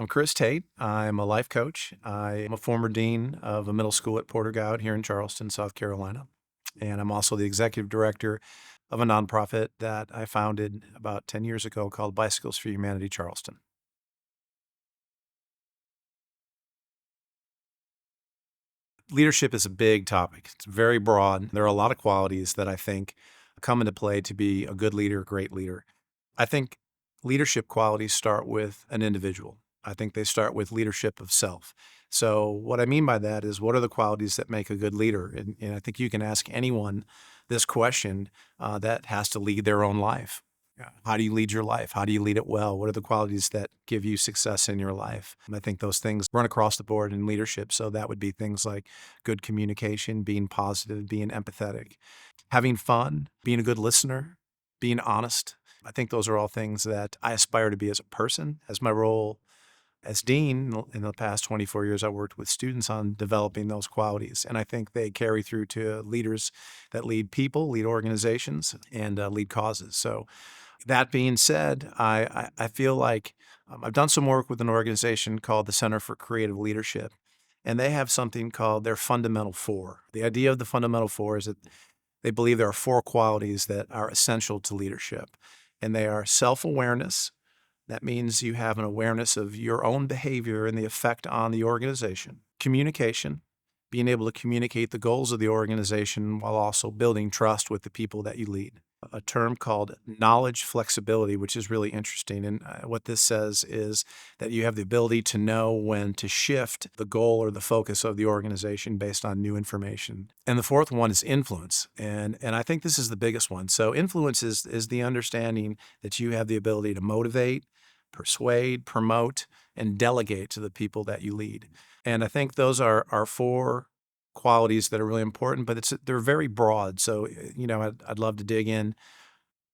I'm Chris Tate. I'm a life coach. I am a former dean of a middle school at Porter Gaud here in Charleston, South Carolina. And I'm also the executive director of a nonprofit that I founded about 10 years ago called Bicycles for Humanity Charleston. Leadership is a big topic. It's very broad. There are a lot of qualities that I think come into play to be a good leader, a great leader. I think leadership qualities start with an individual. I think they start with leadership of self. So, what I mean by that is, what are the qualities that make a good leader? And I think you can ask anyone this question that has to lead their own life. How do you lead your life? How do you lead it well? What are the qualities that give you success in your life? And I think those things run across the board in leadership. So, that would be things like good communication, being positive, being empathetic, having fun, being a good listener, being honest. I think those are all things that I aspire to be as a person. As my role as dean in the past 24 years, I worked with students on developing those qualities. And I think they carry through to leaders that lead people, lead organizations, and lead causes. So, that being said, I feel like I've done some work with an organization called the Center for Creative Leadership, and they have something called their Fundamental Four. The idea of the Fundamental Four is that they believe there are four qualities that are essential to leadership, and they are self-awareness. That means you have an awareness of your own behavior and the effect on the organization. Communication, being able to communicate the goals of the organization while also building trust with the people that you lead. A term called knowledge flexibility, which is really interesting. And what this says is that you have the ability to know when to shift the goal or the focus of the organization based on new information. And the fourth one is influence. And I think this is the biggest one. So influence is the understanding that you have the ability to motivate, persuade, promote, and delegate to the people that you lead. And I think those are four qualities that are really important, but they're very broad. So, I'd love to dig in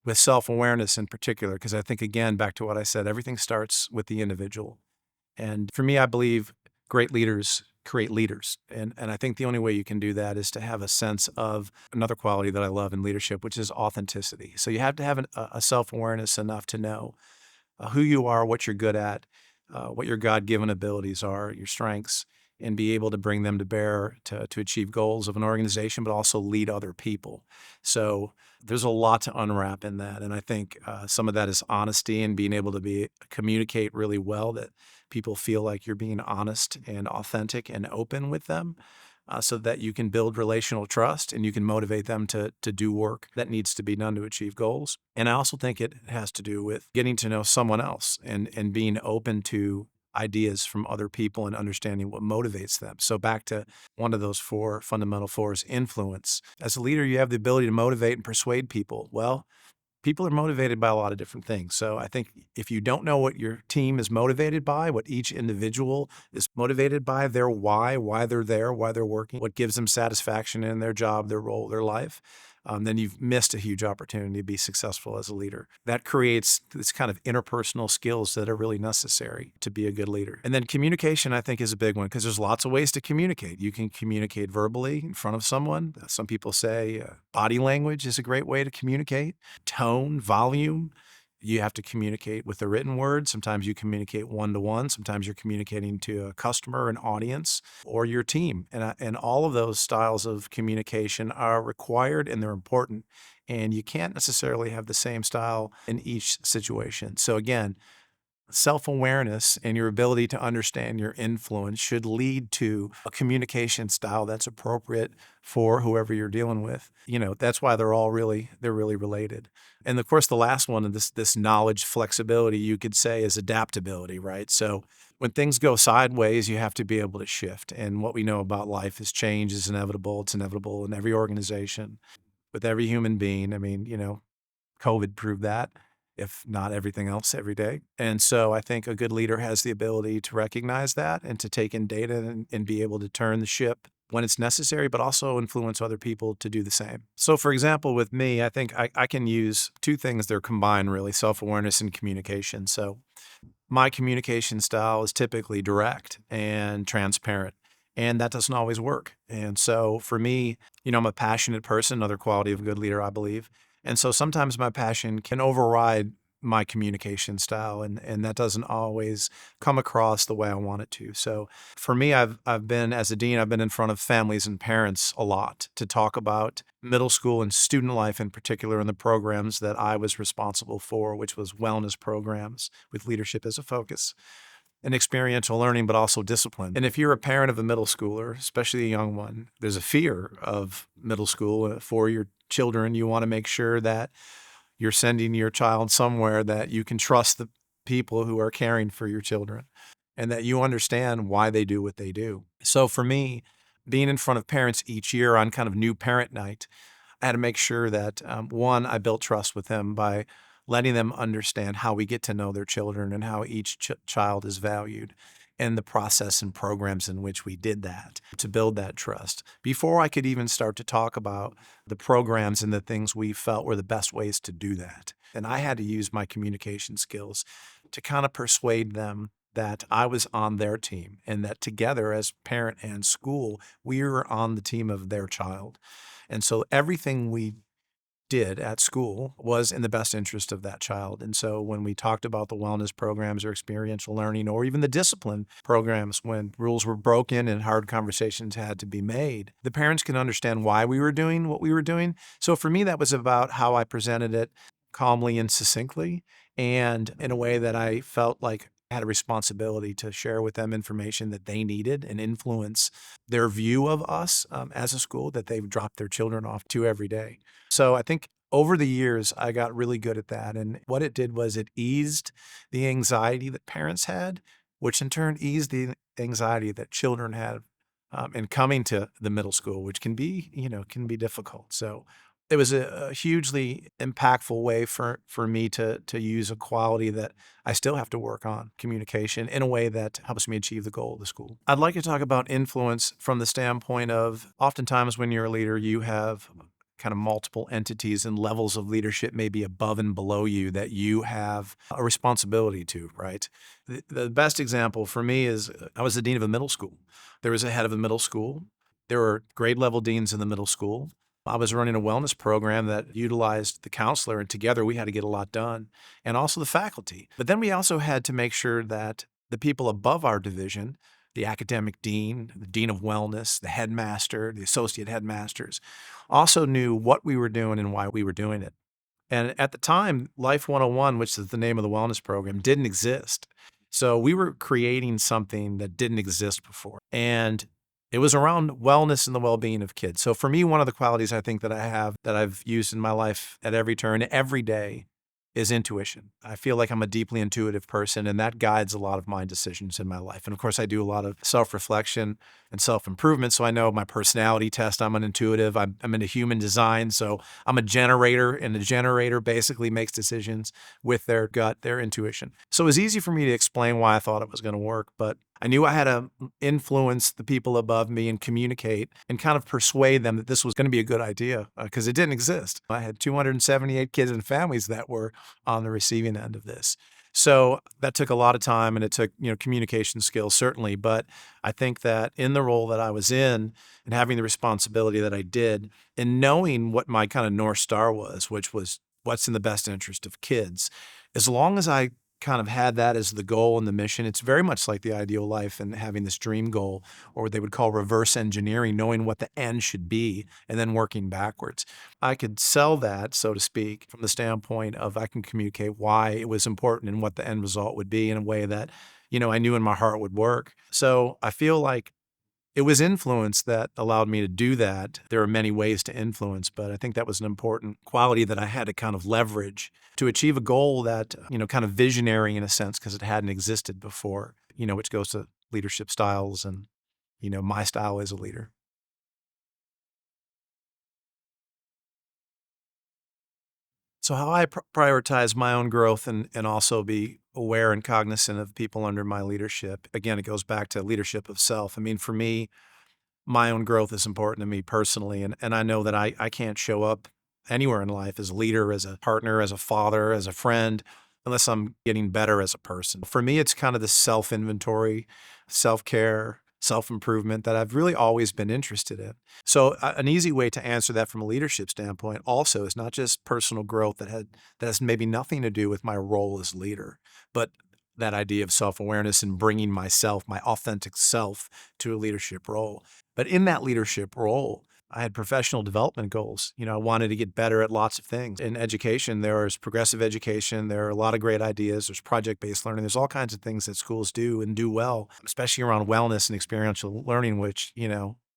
with self-awareness in particular, because I think, again, back to what I said, everything starts with the individual. And for me, I believe great leaders create leaders. And I think the only way you can do that is to have a sense of another quality that I love in leadership, which is authenticity. So you have to have a self-awareness enough to know who you are, what you're good at, what your God-given abilities are, your strengths, and be able to bring them to bear to achieve goals of an organization, but also lead other people. So there's a lot to unwrap in that. And I think some of that is honesty and being able to communicate really well, that people feel like you're being honest and authentic and open with them. So that you can build relational trust and you can motivate them to do work that needs to be done to achieve goals. And I also think it has to do with getting to know someone else and being open to ideas from other people and understanding what motivates them. So back to one of those four fundamental fours, influence. As a leader, you have the ability to motivate and persuade people. Well, people are motivated by a lot of different things. So I think if you don't know what your team is motivated by, what each individual is motivated by, their why they're there, why they're working, what gives them satisfaction in their job, their role, their life, then you've missed a huge opportunity to be successful as a leader. That creates this kind of interpersonal skills that are really necessary to be a good leader. And then communication, I think, is a big one, because there's lots of ways to communicate. You can communicate verbally in front of someone. Some people say body language is a great way to communicate. Tone, volume. You have to communicate with the written word. Sometimes you communicate one-to-one. Sometimes you're communicating to a customer, an audience, or your team. And all of those styles of communication are required and they're important. And you can't necessarily have the same style in each situation. So again, self-awareness and your ability to understand your influence should lead to a communication style that's appropriate for whoever you're dealing with. That's why they're really related. And of course, the last one of this knowledge flexibility, you could say, is adaptability, right? So when things go sideways, you have to be able to shift. And what we know about life is change is inevitable. It's inevitable in every organization, with every human being. I mean, COVID proved that, if not everything else, every day. And so I think a good leader has the ability to recognize that and to take in data and be able to turn the ship when it's necessary, but also influence other people to do the same. So for example, with me, I think I can use two things that are combined, really, self-awareness and communication. So my communication style is typically direct and transparent, and that doesn't always work. And so for me, I'm a passionate person, another quality of a good leader, I believe. And so sometimes my passion can override my communication style, and that doesn't always come across the way I want it to. So for me, I've been, as a dean, I've been in front of families and parents a lot to talk about middle school and student life in particular, and the programs that I was responsible for, which was wellness programs with leadership as a focus and experiential learning, but also discipline. And if you're a parent of a middle schooler, especially a young one, there's a fear of middle school for your children. You want to make sure that you're sending your child somewhere that you can trust the people who are caring for your children and that you understand why they do what they do. So for me, being in front of parents each year on kind of new parent night, I had to make sure that, one, I built trust with them by letting them understand how we get to know their children and how each child is valued and the process and programs in which we did that to build that trust before I could even start to talk about the programs and the things we felt were the best ways to do that. And I had to use my communication skills to kind of persuade them that I was on their team and that together as parent and school, we were on the team of their child. And so everything we did at school was in the best interest of that child. And so when we talked about the wellness programs or experiential learning or even the discipline programs, when rules were broken and hard conversations had to be made, the parents can understand why we were doing what we were doing. So for me, that was about how I presented it calmly and succinctly and in a way that I felt like I had a responsibility to share with them information that they needed and influence their view of us as a school that they've dropped their children off to every day. So I think over the years, I got really good at that. And what it did was it eased the anxiety that parents had, which in turn eased the anxiety that children had in coming to the middle school, which can be, can be difficult. So it was a hugely impactful way for me to use a quality that I still have to work on, communication, in a way that helps me achieve the goal of the school. I'd like to talk about influence from the standpoint of oftentimes when you're a leader, you have kind of multiple entities and levels of leadership maybe above and below you that you have a responsibility to, right? The best example for me is I was the dean of a middle school. There was a head of a middle school. There were grade level deans in the middle school. I was running a wellness program that utilized the counselor, and together we had to get a lot done, and also the faculty. But then we also had to make sure that the people above our division, the academic dean, the dean of wellness, the headmaster, the associate headmasters, also knew what we were doing and why we were doing it. And at the time, Life 101, which is the name of the wellness program, didn't exist. So we were creating something that didn't exist before. And it was around wellness and the well-being of kids. So for me, one of the qualities I think that I have that I've used in my life at every turn, every day, is intuition. I feel like I'm a deeply intuitive person, and that guides a lot of my decisions in my life. And of course, I do a lot of self-reflection and self-improvement. So I know my personality test, I'm an intuitive. I'm into human design. So I'm a generator, and the generator basically makes decisions with their gut, their intuition. So it was easy for me to explain why I thought it was going to work, but I knew I had to influence the people above me and communicate and kind of persuade them that this was going to be a good idea because it didn't exist. I had 278 kids and families that were on the receiving end of this. So that took a lot of time, and it took, communication skills certainly. But I think that in the role that I was in and having the responsibility that I did and knowing what my kind of North Star was, which was what's in the best interest of kids, as long as I kind of had that as the goal and the mission. It's very much like the ideal life and having this dream goal, or what they would call reverse engineering, knowing what the end should be and then working backwards. I could sell that, so to speak, from the standpoint of I can communicate why it was important and what the end result would be in a way that, I knew in my heart would work. So I feel like it was influence that allowed me to do that. There are many ways to influence, but I think that was an important quality that I had to kind of leverage to achieve a goal that, kind of visionary in a sense, because it hadn't existed before, which goes to leadership styles and, my style as a leader. So how I prioritize my own growth and also be aware and cognizant of people under my leadership. Again, it goes back to leadership of self. I mean, for me, my own growth is important to me personally. And I know that I can't show up anywhere in life as a leader, as a partner, as a father, as a friend, unless I'm getting better as a person. For me, it's kind of the self-inventory, self-care, self-improvement that I've really always been interested in. So an easy way to answer that from a leadership standpoint also is not just personal growth that has maybe nothing to do with my role as leader, but that idea of self-awareness and bringing myself, my authentic self, to a leadership role. But in that leadership role, I had professional development goals. I wanted to get better at lots of things. In education, there is progressive education. There are a lot of great ideas. There's project-based learning. There's all kinds of things that schools do and do well, especially around wellness and experiential learning, which,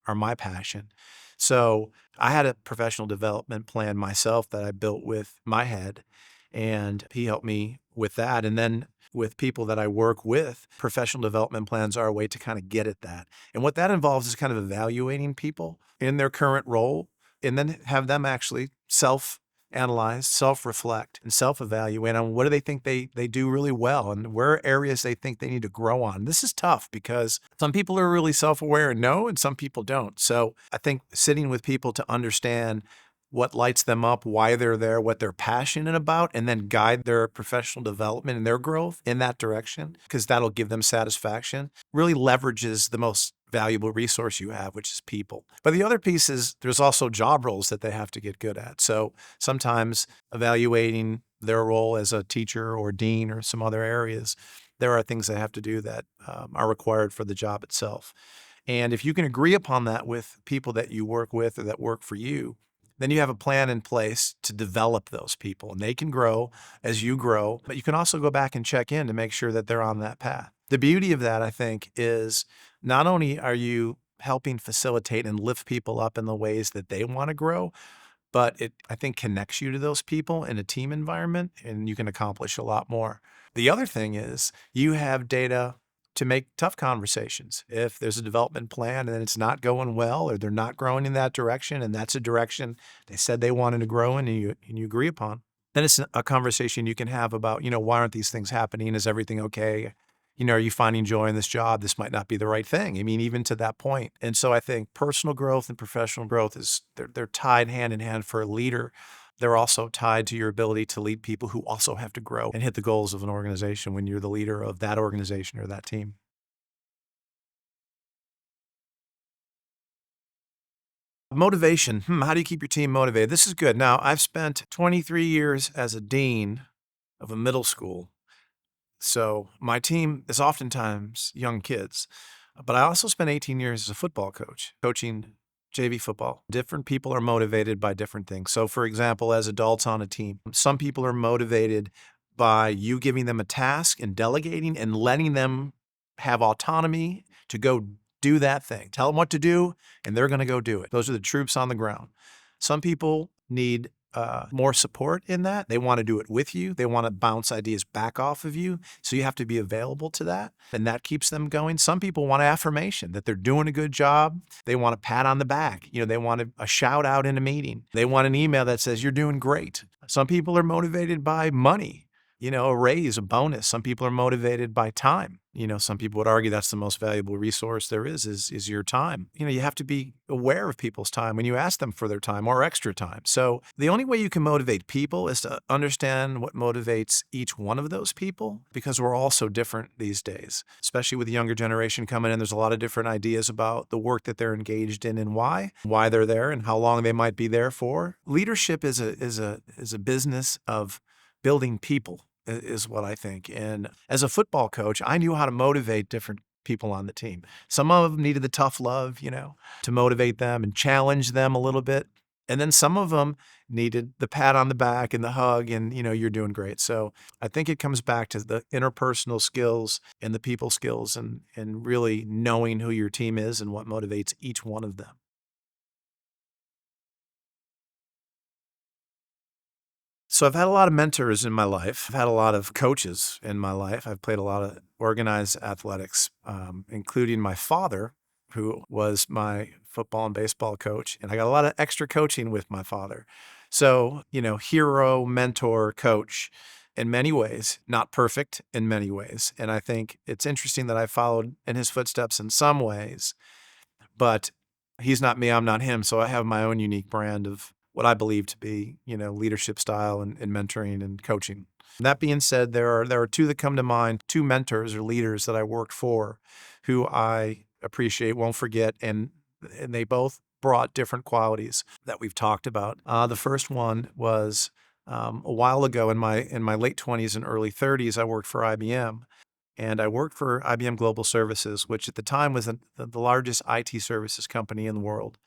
are my passion. So I had a professional development plan myself that I built with my head, and he helped me with that. And then with people that I work with, professional development plans are a way to kind of get at that. And what that involves is kind of evaluating people in their current role and then have them actually self-analyze, self-reflect, and self-evaluate on what do they think they do really well and where are areas they think they need to grow on. This is tough because some people are really self-aware and know, and some people don't. So I think sitting with people to understand what lights them up, why they're there, what they're passionate about, and then guide their professional development and their growth in that direction, because that'll give them satisfaction, really leverages the most valuable resource you have, which is people. But the other piece is there's also job roles that they have to get good at. So sometimes evaluating their role as a teacher or dean or some other areas, there are things they have to do that are required for the job itself. And if you can agree upon that with people that you work with or that work for you, then you have a plan in place to develop those people, and they can grow as you grow, but you can also go back and check in to make sure that they're on that path. The beauty of that, I think, is not only are you helping facilitate and lift people up in the ways that they want to grow, but it, I think, connects you to those people in a team environment, and you can accomplish a lot more. The other thing is you have data to make tough conversations. If there's a development plan and it's not going well, or they're not growing in that direction, and that's a direction they said they wanted to grow in and you agree upon, then it's a conversation you can have about, why aren't these things happening? Is everything okay? Are you finding joy in this job? This might not be the right thing. I mean, even to that point. And so I think personal growth and professional growth they're tied hand in hand for a leader. They're also tied to your ability to lead people who also have to grow and hit the goals of an organization when you're the leader of that organization or that team. Motivation. How do you keep your team motivated? This is good. Now, I've spent 23 years as a dean of a middle school. So my team is oftentimes young kids, but I also spent 18 years as a football coach, coaching JV football. Different people are motivated by different things. So for example, as adults on a team, some people are motivated by you giving them a task and delegating and letting them have autonomy to go do that thing. Tell them what to do and they're going to go do it. Those are the troops on the ground. Some people need more support in that. They want to do it with you. They want to bounce ideas back off of you. So you have to be available to that. And that keeps them going. Some people want affirmation that they're doing a good job. They want a pat on the back. They want a shout out in a meeting. They want an email that says you're doing great. Some people are motivated by money. A raise, a bonus. Some people are motivated by time. Some people would argue that's the most valuable resource there is your time. You have to be aware of people's time when you ask them for their time or extra time. So the only way you can motivate people is to understand what motivates each one of those people, because we're all so different these days, especially with the younger generation coming in. There's a lot of different ideas about the work that they're engaged in and why they're there and how long they might be there for. Leadership is a business of building people, is what I think. And as a football coach, I knew how to motivate different people on the team. Some of them needed the tough love, to motivate them and challenge them a little bit. And then some of them needed the pat on the back and the hug and, you're doing great. So I think it comes back to the interpersonal skills and the people skills and really knowing who your team is and what motivates each one of them. So I've had a lot of mentors in my life. I've had a lot of coaches in my life. I've played a lot of organized athletics, including my father, who was my football and baseball coach. And I got a lot of extra coaching with my father. So, hero, mentor, coach in many ways, not perfect in many ways. And I think it's interesting that I followed in his footsteps in some ways, but he's not me, I'm not him. So I have my own unique brand of what I believe to be, leadership style and mentoring and coaching. That being said, there are two that come to mind, two mentors or leaders that I worked for who I appreciate, won't forget, and they both brought different qualities that we've talked about. The first one was a while ago in my late 20s and early 30s. I worked for IBM, and I worked for IBM Global Services, which at the time was the largest IT services company in the world.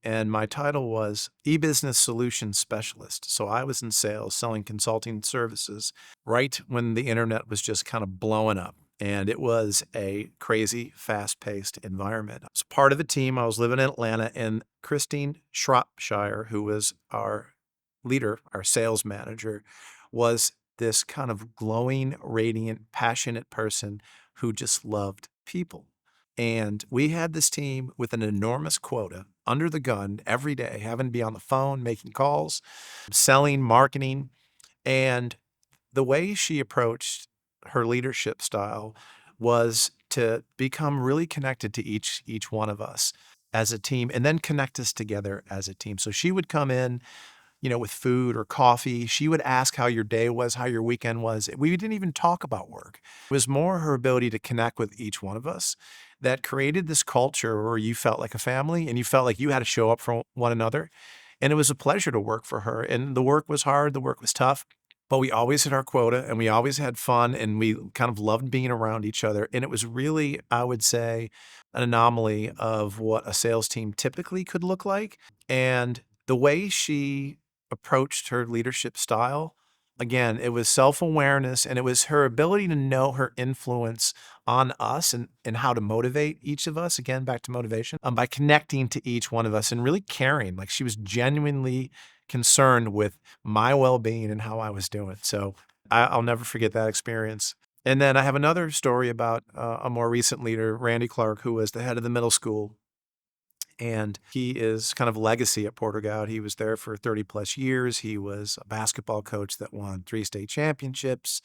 And my title was e-business solutions specialist. So I was in sales, selling consulting services right when the internet was just kind of blowing up. And it was a crazy, fast-paced environment. I was part of a team. I was living in Atlanta, and Christine Shropshire, who was our leader, our sales manager, was this kind of glowing, radiant, passionate person who just loved people. And we had this team with an enormous quota under the gun every day, having to be on the phone, making calls, selling, marketing. And the way she approached her leadership style was to become really connected to each one of us as a team and then connect us together as a team. So she would come in, with food or coffee. She would ask how your day was, how your weekend was. We didn't even talk about work. It was more her ability to connect with each one of us that created this culture where you felt like a family and you felt like you had to show up for one another. And it was a pleasure to work for her. And the work was hard, the work was tough, but we always hit our quota and we always had fun and we kind of loved being around each other. And it was really, I would say, an anomaly of what a sales team typically could look like. And the way she approached her leadership style, again, it was self-awareness and it was her ability to know her influence on us and how to motivate each of us, again, back to motivation, by connecting to each one of us and really caring. Like she was genuinely concerned with my well-being and how I was doing. So I'll never forget that experience. And then I have another story about a more recent leader, Randy Clark, who was the head of the middle school. And he is kind of legacy at Porter-Gaud. He was there for 30 plus years. He was a basketball coach that won 3 state championships.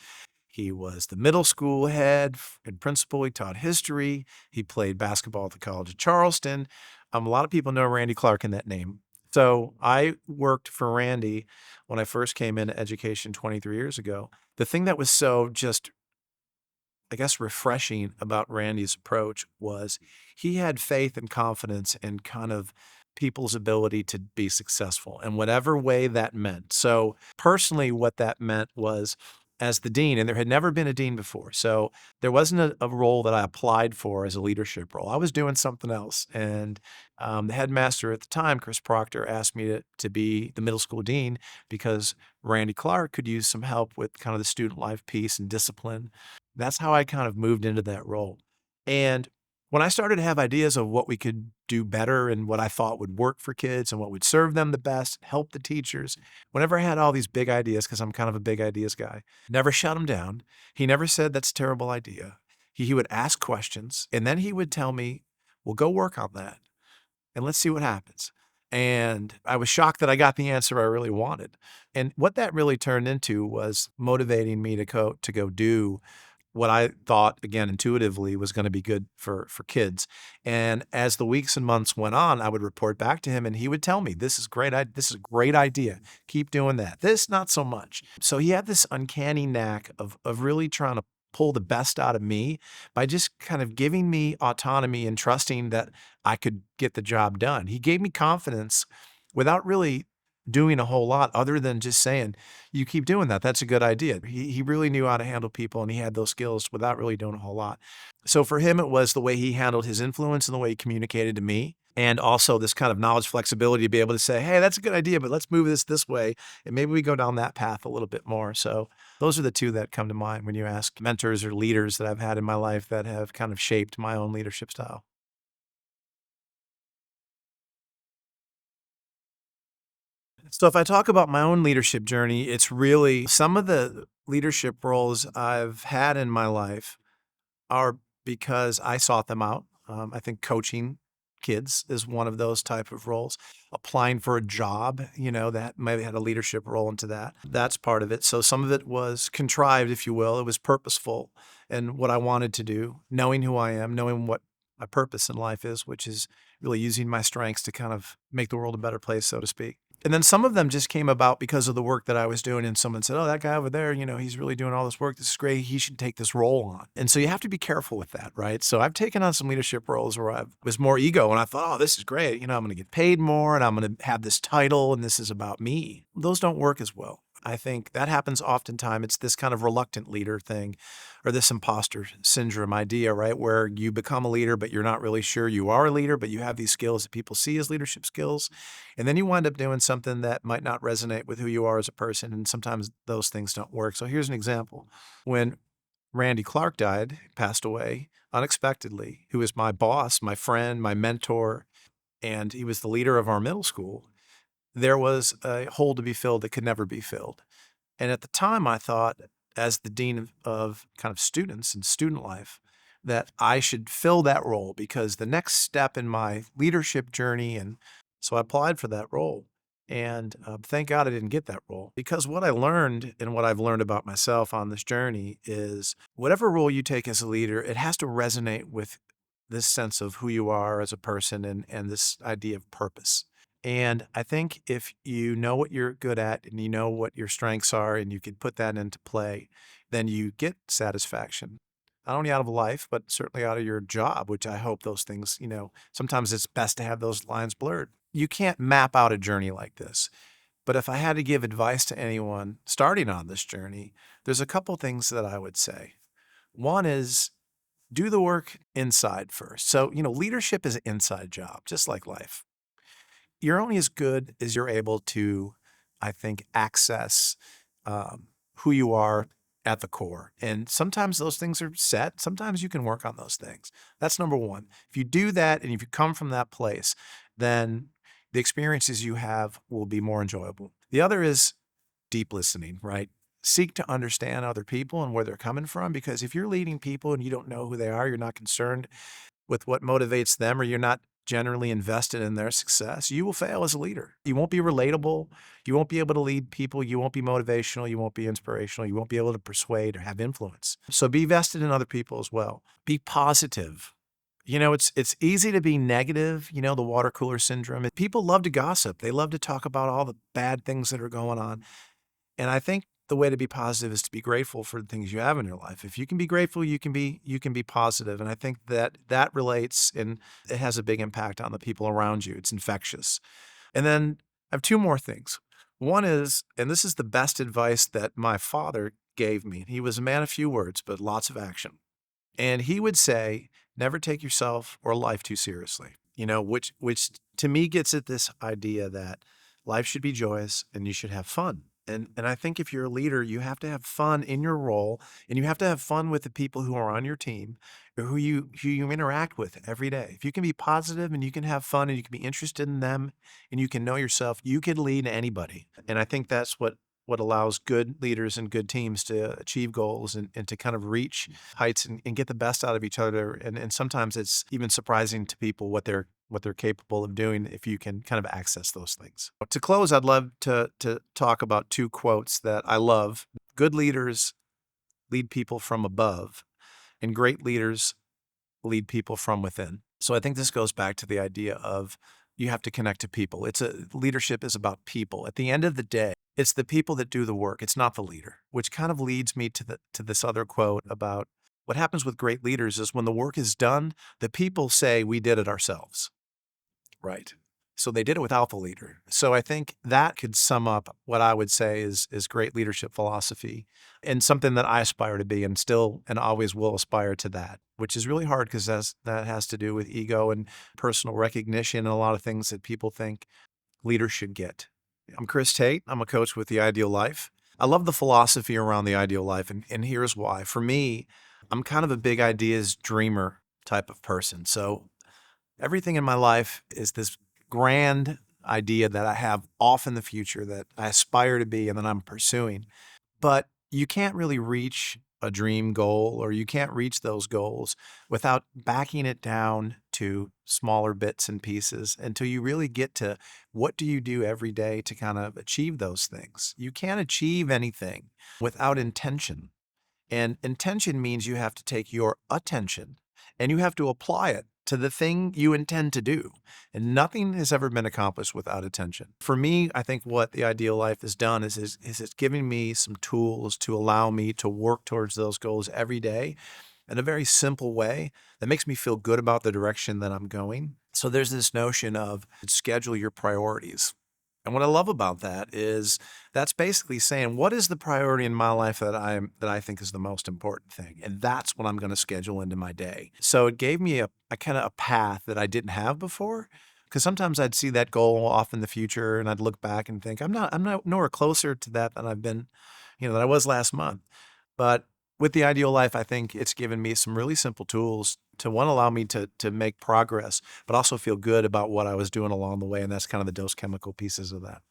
He was the middle school head and principal. He taught history. He played basketball at the College of Charleston. A lot of people know Randy Clark in that name. So I worked for Randy when I first came into education 23 years ago. The thing that was so just, I guess, refreshing about Randy's approach was he had faith and confidence in kind of people's ability to be successful in whatever way that meant. So personally, what that meant was as the dean, and there had never been a dean before. So there wasn't a role that I applied for as a leadership role. I was doing something else. And the headmaster at the time, Chris Proctor, asked me to be the middle school dean because Randy Clark could use some help with kind of the student life piece and discipline. That's how I kind of moved into that role. And when I started to have ideas of what we could do better and what I thought would work for kids and what would serve them the best, help the teachers, whenever I had all these big ideas, because I'm kind of a big ideas guy, never shut them down. He never said that's a terrible idea. He would ask questions and then he would tell me, well, go work on that and let's see what happens. And I was shocked that I got the answer I really wanted. And what that really turned into was motivating me to go do what I thought, again, intuitively was going to be good for kids. And as the weeks and months went on, I would report back to him and he would tell me, this is great. This is a great idea. Keep doing that. This, not so much. So he had this uncanny knack of really trying to pull the best out of me by just kind of giving me autonomy and trusting that I could get the job done. He gave me confidence without really doing a whole lot other than just saying, you keep doing that. That's a good idea. He really knew how to handle people and he had those skills without really doing a whole lot. So for him, it was the way he handled his influence and the way he communicated to me. And also this kind of knowledge flexibility to be able to say, hey, that's a good idea, but let's move this way. And maybe we go down that path a little bit more. So those are the two that come to mind when you ask mentors or leaders that I've had in my life that have kind of shaped my own leadership style. So if I talk about my own leadership journey, it's really some of the leadership roles I've had in my life are because I sought them out. I think coaching kids is one of those type of roles. Applying for a job, that maybe had a leadership role into that. That's part of it. So some of it was contrived, if you will. It was purposeful and what I wanted to do, knowing who I am, knowing what my purpose in life is, which is really using my strengths to kind of make the world a better place, so to speak. And then some of them just came about because of the work that I was doing, and someone said, "Oh, that guy over there, he's really doing all this work. This is great. He should take this role on." And so you have to be careful with that, right? So I've taken on some leadership roles where I was more ego, and I thought, "Oh, this is great. I'm going to get paid more, and I'm going to have this title, and this is about me." Those don't work as well. I think that happens oftentimes. It's this kind of reluctant leader thing, or this imposter syndrome idea, right? Where you become a leader, but you're not really sure you are a leader, but you have these skills that people see as leadership skills. And then you wind up doing something that might not resonate with who you are as a person. And sometimes those things don't work. So here's an example. When Randy Clark died, passed away unexpectedly, who was my boss, my friend, my mentor, and he was the leader of our middle school, there was a hole to be filled that could never be filled. And at the time, I thought, as the dean of kind of students and student life, that I should fill that role because the next step in my leadership journey, and so I applied for that role. And thank God I didn't get that role, because what I learned and what I've learned about myself on this journey is whatever role you take as a leader, it has to resonate with this sense of who you are as a person, and this idea of purpose. And I think if you know what you're good at and you know what your strengths are and you can put that into play, then you get satisfaction, not only out of life, but certainly out of your job, which I hope those things, sometimes it's best to have those lines blurred. You can't map out a journey like this. But if I had to give advice to anyone starting on this journey, there's a couple things that I would say. One is do the work inside first. So, leadership is an inside job, just like life. You're only as good as you're able to, I think, access who you are at the core. And sometimes those things are set. Sometimes you can work on those things. That's number one. If you do that and if you come from that place, then the experiences you have will be more enjoyable. The other is deep listening, right? Seek to understand other people and where they're coming from, because if you're leading people and you don't know who they are, you're not concerned with what motivates them, or you're not generally invested in their success, you will fail as a leader. You won't be relatable. You won't be able to lead people. You won't be motivational. You won't be inspirational. You won't be able to persuade or have influence. So be vested in other people as well. Be positive. It's easy to be negative, the water cooler syndrome. People love to gossip. They love to talk about all the bad things that are going on. And I think the way to be positive is to be grateful for the things you have in your life. If you can be grateful, you can be positive. And I think that relates, and it has a big impact on the people around you. It's infectious. And then I have two more things. One is, and this is the best advice that my father gave me. He was a man of few words, but lots of action. And he would say, never take yourself or life too seriously, which to me gets at this idea that life should be joyous and you should have fun. And I think if you're a leader, you have to have fun in your role, and you have to have fun with the people who are on your team, or who you interact with every day. If you can be positive and you can have fun and you can be interested in them and you can know yourself, you can lead anybody. And I think that's what allows good leaders and good teams to achieve goals, and to kind of reach heights and get the best out of each other. And sometimes it's even surprising to people what they're capable of doing if you can kind of access those things. To close, I'd love to talk about two quotes that I love. Good leaders lead people from above, and great leaders lead people from within. So I think this goes back to the idea of you have to connect to people. Leadership is about people. At the end of the day, it's the people that do the work. It's not the leader, which kind of leads me to this other quote about what happens with great leaders is when the work is done, the people say, we did it ourselves. Right. So they did it without the leader. So I think that could sum up what I would say is great leadership philosophy, and something that I aspire to be, and still and always will aspire to that, which is really hard because that has to do with ego and personal recognition and a lot of things that people think leaders should get. I'm Chris Tate. I'm a coach with The Ideal Life. I love the philosophy around the ideal life, and here's why. For me, I'm kind of a big ideas dreamer type of person. So everything in my life is this grand idea that I have off in the future that I aspire to be and that I'm pursuing. But you can't really reach a dream goal, or you can't reach those goals without backing it down to smaller bits and pieces until you really get to what do you do every day to kind of achieve those things. You can't achieve anything without intention. And intention means you have to take your attention and you have to apply it to the thing you intend to do. And nothing has ever been accomplished without attention. For me, I think what the ideal life has done is it's giving me some tools to allow me to work towards those goals every day in a very simple way that makes me feel good about the direction that I'm going. So there's this notion of schedule your priorities. And what I love about that is that's basically saying, what is the priority in my life that I think is the most important thing? And that's what I'm going to schedule into my day. So it gave me a kind of a path that I didn't have before. Because sometimes I'd see that goal off in the future and I'd look back and think, I'm not nowhere closer to that than I've been, than I was last month. But with the ideal life, I think it's given me some really simple tools to one, allow me to make progress, but also feel good about what I was doing along the way. And that's kind of the dose chemical pieces of that.